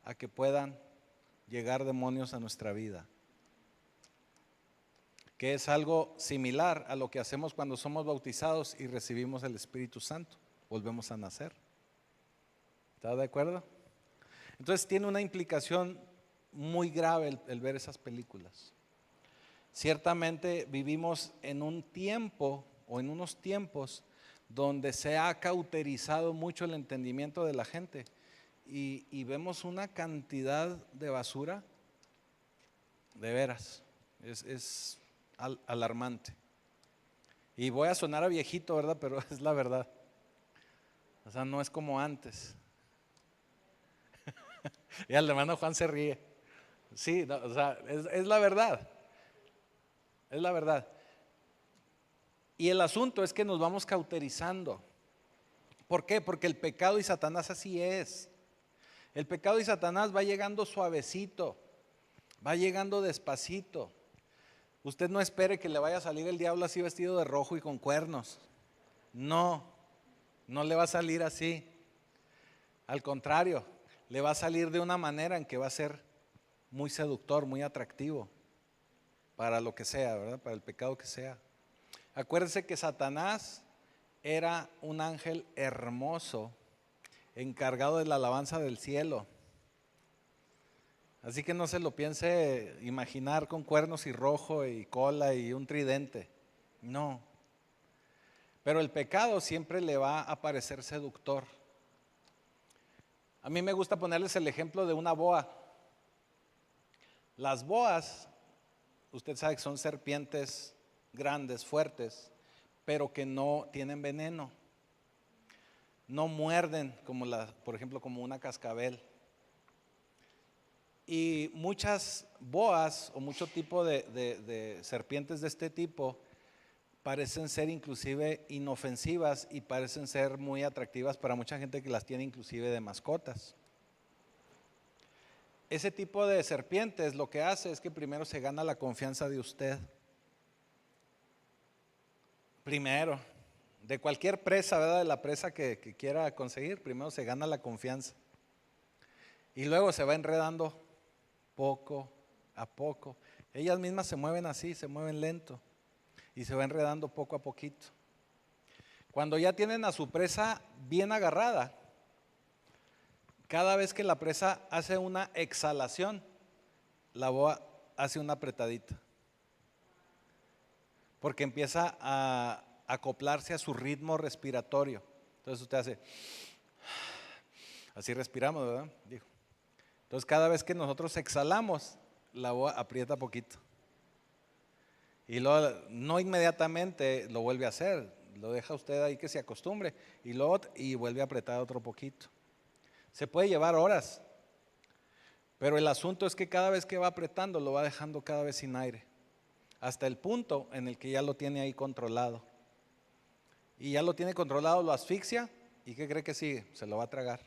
a que puedan llegar demonios a nuestra vida, que es algo similar a lo que hacemos cuando somos bautizados y recibimos el Espíritu Santo, volvemos a nacer. ¿Está de acuerdo? Entonces tiene una implicación muy grave el ver esas películas. Ciertamente vivimos en un tiempo o en unos tiempos donde se ha cauterizado mucho el entendimiento de la gente y vemos una cantidad de basura, de veras, es alarmante. Y voy a sonar a viejito, ¿verdad? Pero es la verdad. O sea, no es como antes. Y el hermano Juan se ríe. Sí, no, o sea, es la verdad. Es la verdad. Y el asunto es que nos vamos cauterizando. ¿Por qué? Porque el pecado y Satanás así es. El pecado y Satanás va llegando suavecito, va llegando despacito. Usted no espere que le vaya a salir el diablo así vestido de rojo y con cuernos. No, no le va a salir así. Al contrario, le va a salir de una manera en que va a ser muy seductor, muy atractivo para lo que sea, ¿verdad? Para el pecado que sea. Acuérdense que Satanás era un ángel hermoso, encargado de la alabanza del cielo. Así que no se lo piense imaginar con cuernos y rojo y cola y un tridente. No. Pero el pecado siempre le va a parecer seductor. A mí me gusta ponerles el ejemplo de una boa. Las boas, usted sabe que son serpientes grandes, fuertes, pero que no tienen veneno. No muerden por ejemplo, como una cascabel. Y muchas boas o mucho tipo de serpientes de este tipo parecen ser inclusive inofensivas y parecen ser muy atractivas para mucha gente que las tiene inclusive de mascotas. ese tipo de serpientes lo que hace es que primero se gana la confianza de usted. Primero, de cualquier presa, ¿verdad? De la presa que quiera conseguir, primero se gana la confianza. Y luego se va enredando poco a poco. Ellas mismas se mueven así, se mueven lento. Y se va enredando poco a poquito. Cuando ya tienen a su presa bien agarrada, cada vez que la presa hace una exhalación, la boa hace una apretadita. Porque empieza a acoplarse a su ritmo respiratorio. Entonces usted hace, así respiramos, ¿verdad? Dijo. Entonces cada vez que nosotros exhalamos, la boa aprieta poquito. Y luego no inmediatamente lo vuelve a hacer, lo deja usted ahí que se acostumbre y vuelve a apretar otro poquito. Se puede llevar horas, pero el asunto es que cada vez que va apretando lo va dejando cada vez sin aire, hasta el punto en el que ya lo tiene ahí controlado. Y ya lo tiene controlado, lo asfixia y ¿qué cree que sigue? Se lo va a tragar.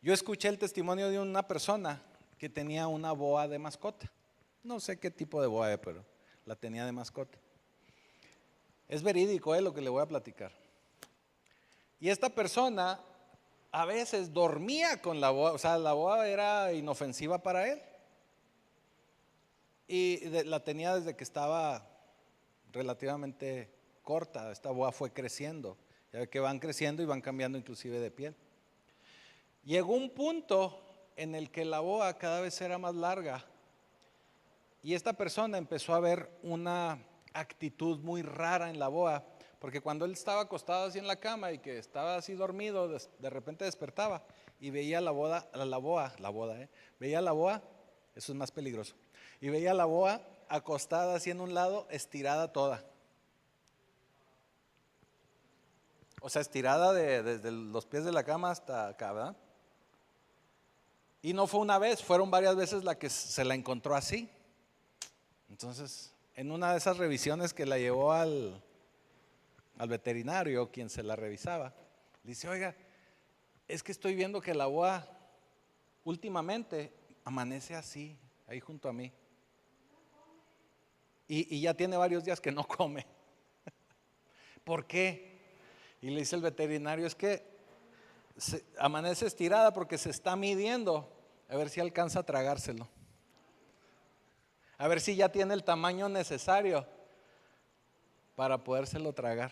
Yo escuché el testimonio de una persona que tenía una boa de mascota. No sé qué tipo de boa es, pero la tenía de mascota. Es verídico lo que le voy a platicar. Y esta persona a veces dormía con la boa, o sea, la boa era inofensiva para él. Y la tenía desde que estaba relativamente corta. Esta boa fue creciendo. Ya ve que van creciendo y van cambiando inclusive de piel. Llegó un punto en el que la boa cada vez era más larga. Y esta persona empezó a ver una actitud muy rara en la boa, porque cuando él estaba acostado así en la cama y que estaba así dormido, de repente despertaba y veía veía la boa, eso es más peligroso, y veía la boa acostada así en un lado, estirada toda. O sea, estirada desde los pies de la cama hasta acá, ¿verdad? Y no fue una vez, fueron varias veces la que se la encontró así. Entonces, en una de esas revisiones que la llevó al veterinario, quien se la revisaba, le dice, oiga, es que estoy viendo que la boa últimamente amanece así, ahí junto a mí. Y ya tiene varios días que no come. ¿Por qué? Y le dice el veterinario, es que amanece estirada porque se está midiendo a ver si alcanza a tragárselo. A ver si ya tiene el tamaño necesario para podérselo tragar.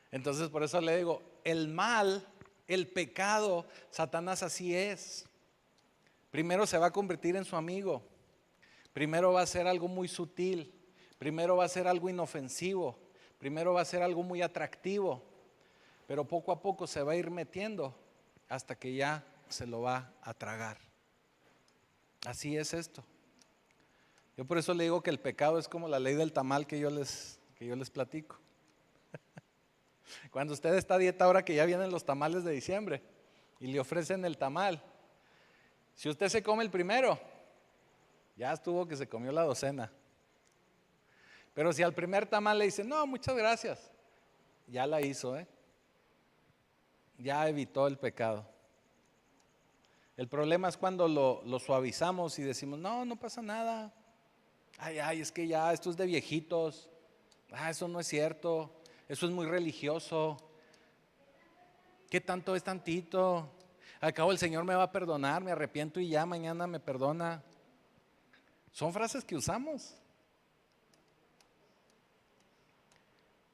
Entonces por eso le digo, el mal, el pecado, Satanás así es. Primero se va a convertir en su amigo. Primero va a ser algo muy sutil. Primero va a ser algo inofensivo. Primero va a ser algo muy atractivo. Pero poco a poco se va a ir metiendo hasta que ya se lo va a tragar. Así es esto. Yo por eso le digo que el pecado es como la ley del tamal que yo les platico. Cuando usted está a dieta ahora que ya vienen los tamales de diciembre y le ofrecen el tamal, si usted se come el primero, ya estuvo que se comió la docena. Pero si al primer tamal le dicen, no, muchas gracias, ya la hizo, ya evitó el pecado. El problema es cuando lo suavizamos y decimos, no pasa nada. Ay, es que ya esto es de viejitos. Eso no es cierto. Eso es muy religioso. ¿Qué tanto es tantito? Al cabo el Señor me va a perdonar, me arrepiento y ya mañana me perdona. Son frases que usamos.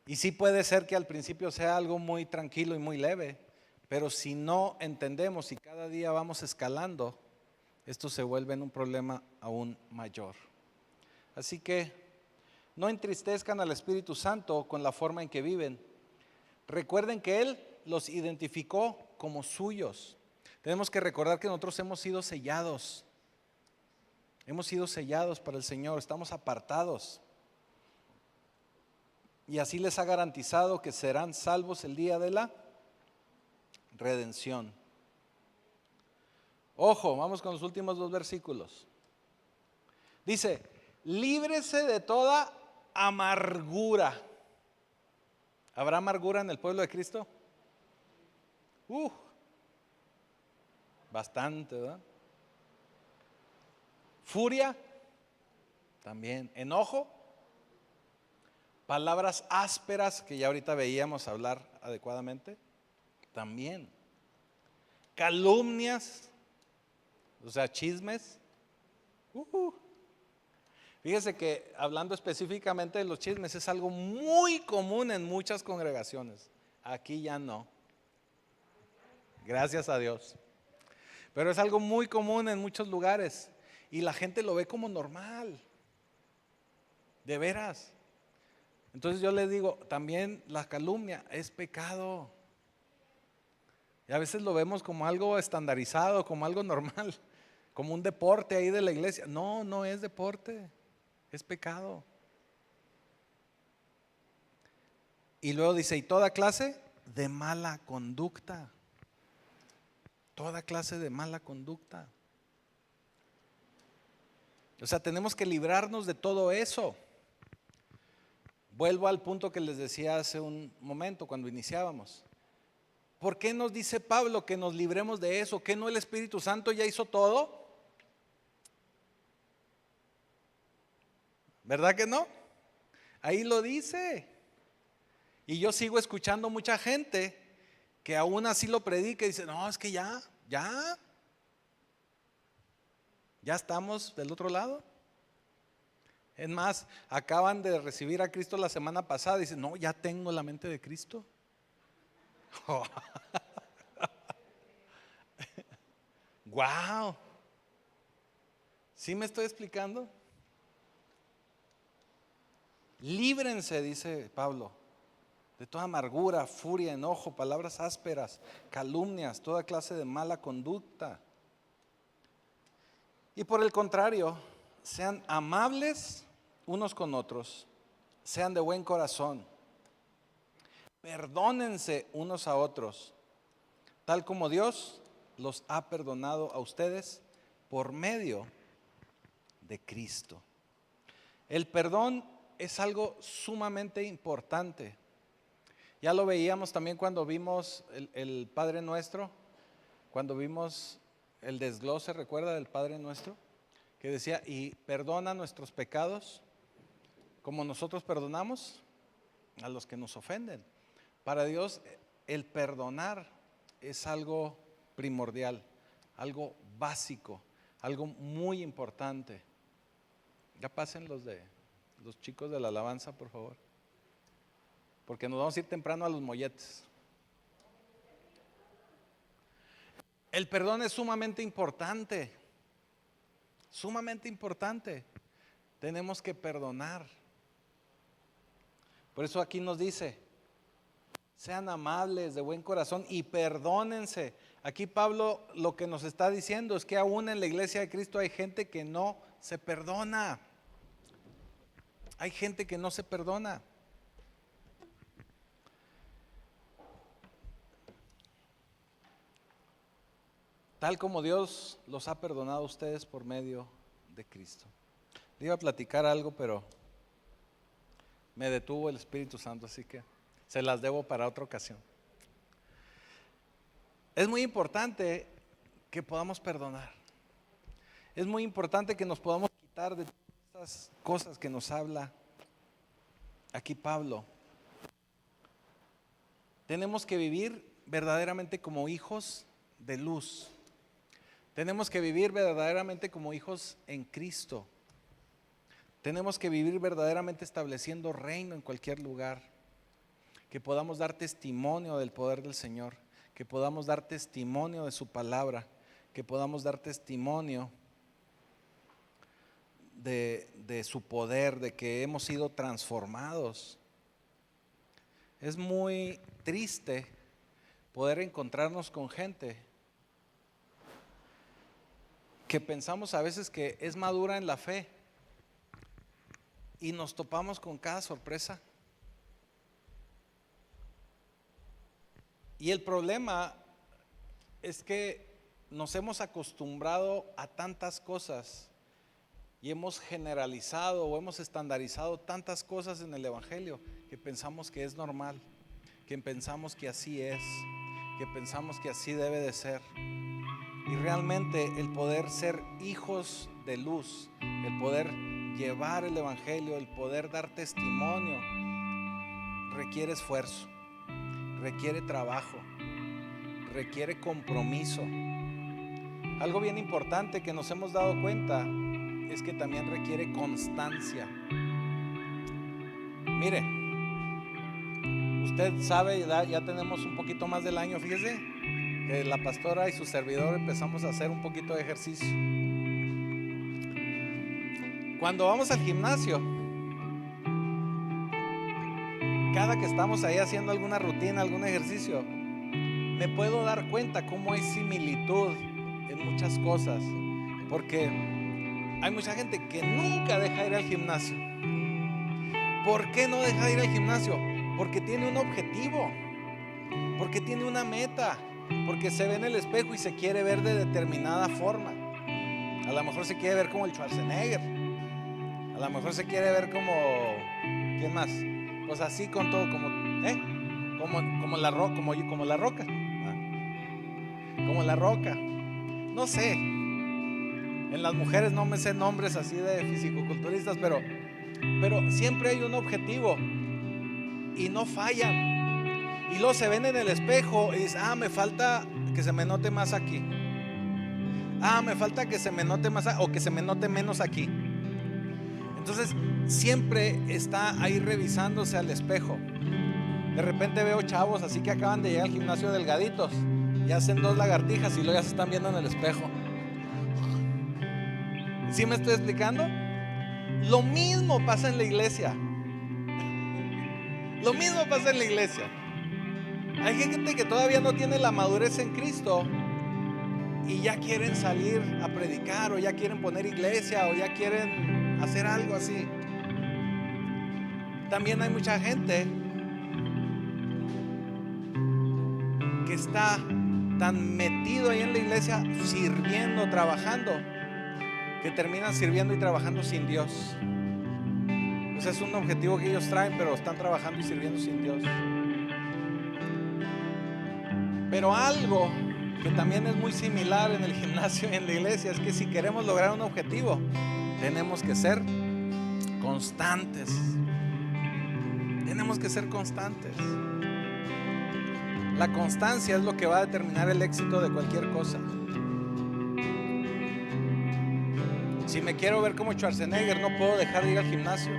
Y sí puede ser que al principio sea algo muy tranquilo y muy leve. Pero si no entendemos y cada día vamos escalando, esto se vuelve en un problema aún mayor. Así que no entristezcan al Espíritu Santo con la forma en que viven. Recuerden que Él los identificó como suyos. Tenemos que recordar que nosotros hemos sido sellados. Hemos sido sellados para el Señor, estamos apartados. Y así les ha garantizado que serán salvos el día de la redención. Ojo, vamos con los últimos dos versículos. Dice, líbrese de toda amargura. ¿Habrá amargura en el pueblo de Cristo? Bastante, ¿verdad? Furia, también. Enojo, palabras ásperas que ya ahorita veíamos hablar adecuadamente, también. Calumnias, o sea, chismes. Fíjese que hablando específicamente de los chismes es algo muy común en muchas congregaciones. Aquí ya no. Gracias a Dios. Pero es algo muy común en muchos lugares y la gente lo ve como normal. De veras. Entonces yo les digo, también la calumnia es pecado. Y a veces lo vemos como algo estandarizado, como algo normal, como un deporte ahí de la iglesia. No, no es deporte, es pecado. Y luego dice, y toda clase de mala conducta. Toda clase de mala conducta. O sea, tenemos que librarnos de todo eso. Vuelvo al punto que les decía hace un momento cuando iniciábamos. ¿Por qué nos dice Pablo que nos libremos de eso? ¿Que no el Espíritu Santo ya hizo todo? ¿Verdad que no? Ahí lo dice. Y yo sigo escuchando mucha gente que aún así lo predica y dice, no, es que ya estamos del otro lado. Es más, acaban de recibir a Cristo la semana pasada y dicen, no, ya tengo la mente de Cristo. Wow. ¿Sí me estoy explicando? Líbrense, dice Pablo, de toda amargura, furia, enojo, palabras ásperas, calumnias, toda clase de mala conducta. Y por el contrario, sean amables unos con otros, sean de buen corazón, perdónense unos a otros, tal como Dios los ha perdonado a ustedes por medio de Cristo. El perdón es algo sumamente importante. Ya lo veíamos también cuando vimos el Padre Nuestro, cuando vimos el desglose, ¿recuerda del Padre Nuestro? Que decía, y perdona nuestros pecados como nosotros perdonamos a los que nos ofenden. Para Dios el perdonar es algo primordial, algo básico, algo muy importante. Ya pasen los chicos de la alabanza, por favor, porque nos vamos a ir temprano a los molletes. El perdón es sumamente importante, sumamente importante. Tenemos que perdonar. Por eso aquí nos dice, sean amables, de buen corazón y perdónense. Aquí Pablo lo que nos está diciendo es que aún en la iglesia de Cristo hay gente que no se perdona. Hay gente que no se perdona. Tal como Dios los ha perdonado a ustedes por medio de Cristo. Le iba a platicar algo, pero me detuvo el Espíritu Santo, así que se las debo para otra ocasión. Es muy importante que podamos perdonar. Es muy importante que nos podamos quitar de todas estas cosas que nos habla aquí Pablo. Tenemos que vivir verdaderamente como hijos de luz. Tenemos que vivir verdaderamente como hijos en Cristo. Tenemos que vivir verdaderamente estableciendo reino en cualquier lugar. Que podamos dar testimonio del poder del Señor. Que podamos dar testimonio de su palabra. Que podamos dar testimonio de su poder, de que hemos sido transformados. Es muy triste poder encontrarnos con gente que pensamos a veces que es madura en la fe y nos topamos con cada sorpresa. Y el problema es que nos hemos acostumbrado a tantas cosas y hemos generalizado o hemos estandarizado tantas cosas en el Evangelio que pensamos que es normal, que pensamos que así es, que pensamos que así debe de ser. Y realmente el poder ser hijos de luz, el poder llevar el evangelio, el poder dar testimonio, requiere esfuerzo, requiere trabajo, requiere compromiso. Algo bien importante que nos hemos dado cuenta es que también requiere constancia. Mire, usted sabe, ya tenemos un poquito más del año, fíjese, que la pastora y su servidor empezamos a hacer un poquito de ejercicio. Cuando vamos al gimnasio, cada que estamos ahí haciendo alguna rutina, algún ejercicio, me puedo dar cuenta cómo hay similitud en muchas cosas, porque hay mucha gente que nunca deja de ir al gimnasio. ¿Por qué no deja de ir al gimnasio? Porque tiene un objetivo, porque tiene una meta, porque se ve en el espejo y se quiere ver de determinada forma. A lo mejor se quiere ver como el Schwarzenegger, a lo mejor se quiere ver como, ¿quién más? Pues así con todo, como la roca, como la roca, como la roca. No sé, en las mujeres no me sé nombres así de fisicoculturistas, pero siempre hay un objetivo y no fallan. Y luego se ven en el espejo y dicen, me falta que se me note más aquí. Me falta que se me note más o que se me note menos aquí. Entonces siempre está ahí revisándose al espejo. De repente veo chavos así que acaban de llegar al gimnasio delgaditos y hacen 2 lagartijas y luego ya se están viendo en el espejo. ¿Sí me estoy explicando? Lo mismo pasa en la iglesia. Lo mismo pasa en la iglesia. Hay gente que todavía no tiene la madurez en Cristo y ya quieren salir a predicar, o ya quieren poner iglesia, o ya quieren hacer algo así. También hay mucha gente que está tan metido ahí en la iglesia, sirviendo, trabajando, que terminan sirviendo y trabajando sin Dios. Pues es un objetivo que ellos traen, pero están trabajando y sirviendo sin Dios. Pero algo que también es muy similar en el gimnasio y en la iglesia es que si queremos lograr un objetivo, tenemos que ser constantes. Tenemos que ser constantes. La constancia es lo que va a determinar el éxito de cualquier cosa. Si me quiero ver como Schwarzenegger, no puedo dejar de ir al gimnasio.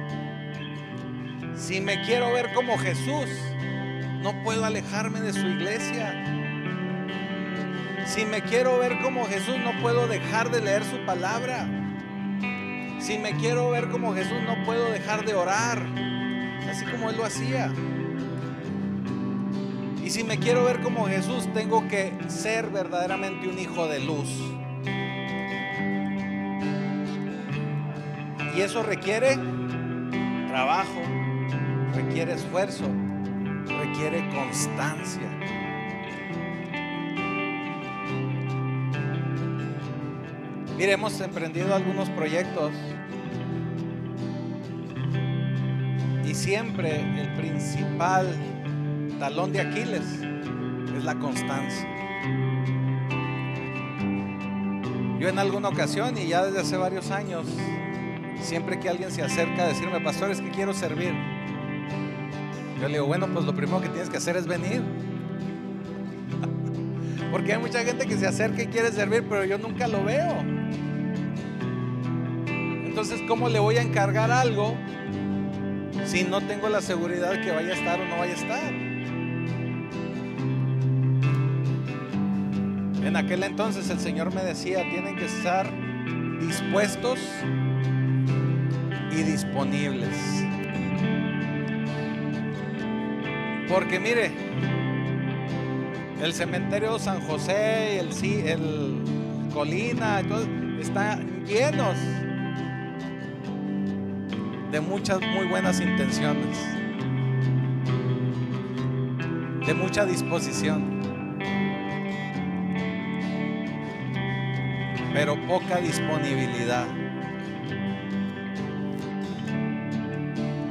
Si me quiero ver como Jesús, no puedo alejarme de su iglesia. Si me quiero ver como Jesús, no puedo dejar de leer su palabra. Si me quiero ver como Jesús, no puedo dejar de orar, así como Él lo hacía. Y si me quiero ver como Jesús, tengo que ser verdaderamente un hijo de luz. Y eso requiere trabajo, requiere esfuerzo, requiere constancia. Mire, hemos emprendido algunos proyectos y siempre el principal talón de Aquiles es la constancia. Yo en alguna ocasión, y ya desde hace varios años, siempre que alguien se acerca a decirme, pastor, es que quiero servir, yo le digo, bueno, pues lo primero que tienes que hacer es venir. Porque hay mucha gente que se acerca y quiere servir, pero yo nunca lo veo. Entonces, ¿cómo le voy a encargar algo si no tengo la seguridad de que vaya a estar o no vaya a estar? En aquel entonces el Señor me decía, tienen que estar dispuestos y disponibles. Porque mire, el cementerio San José, el Colina, todo, están llenos de muchas muy buenas intenciones, de mucha disposición, pero poca disponibilidad.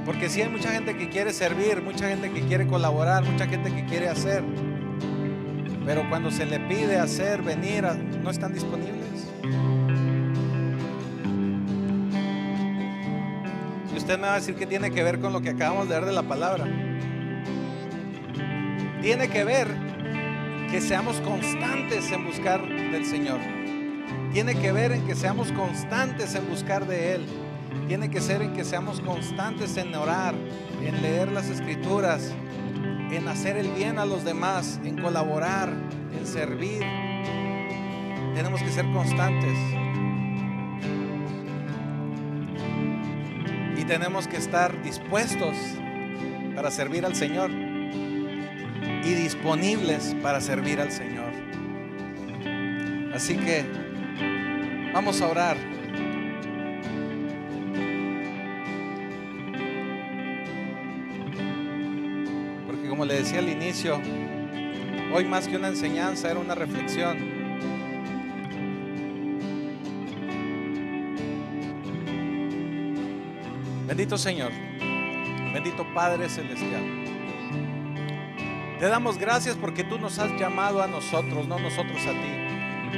Porque sí hay mucha gente que quiere servir, mucha gente que quiere colaborar, mucha gente que quiere hacer, pero cuando se le pide hacer, venir, no están disponibles. Y usted me va a decir que tiene que ver con lo que acabamos de ver de la palabra. Tiene que ver que seamos constantes en buscar del Señor. Tiene que ver en que seamos constantes en buscar de Él. Tiene que ser en que seamos constantes en orar, en leer las Escrituras, en hacer el bien a los demás, en colaborar, en servir. Tenemos que ser constantes. Y tenemos que estar dispuestos para servir al Señor y disponibles para servir al Señor. Así que vamos a orar. Porque como le decía al inicio, hoy más que una enseñanza era una reflexión. Bendito Señor, bendito Padre Celestial. Te damos gracias porque tú nos has llamado a nosotros, no nosotros a ti.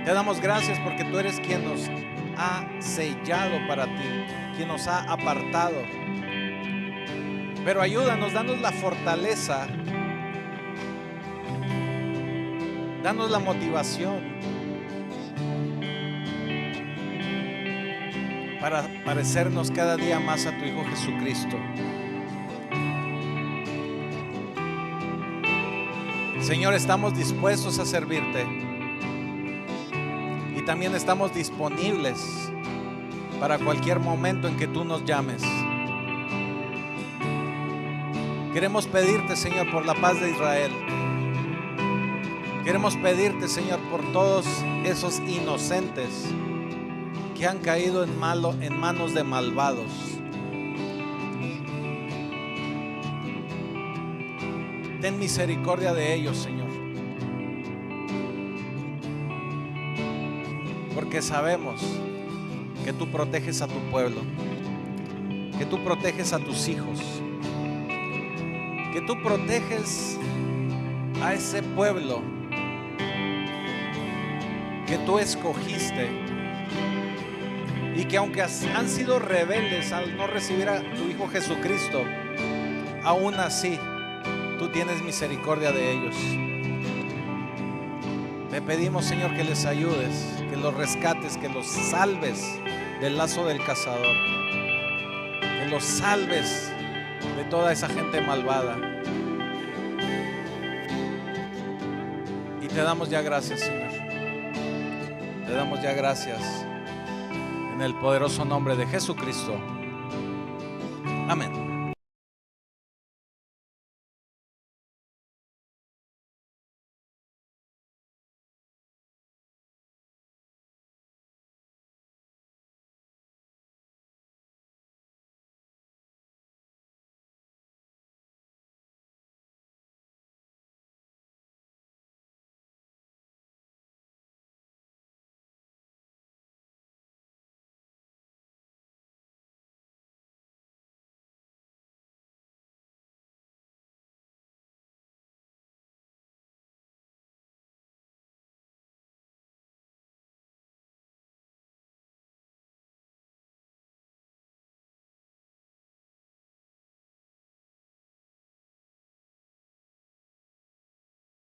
Te damos gracias porque tú eres quien nos ha sellado para ti, quien nos ha apartado. Pero ayúdanos, danos la fortaleza, danos la motivación para parecernos cada día más a tu Hijo Jesucristo. Señor, estamos dispuestos a servirte y también estamos disponibles para cualquier momento en que tú nos llames. Queremos pedirte, Señor, por la paz de Israel. Queremos pedirte, Señor, por todos esos inocentes que han caído en manos de malvados. Ten misericordia de ellos, Señor, porque sabemos que tú proteges a tu pueblo, que tú proteges a tus hijos, que tú proteges a ese pueblo que tú escogiste y que aunque han sido rebeldes al no recibir a tu Hijo Jesucristo, aún así tú tienes misericordia de ellos. Te pedimos, Señor, que les ayudes, que los rescates, que los salves del lazo del cazador, que los salves de toda esa gente malvada. Y te damos ya gracias, Señor. Te damos ya gracias en el poderoso nombre de Jesucristo. Amén.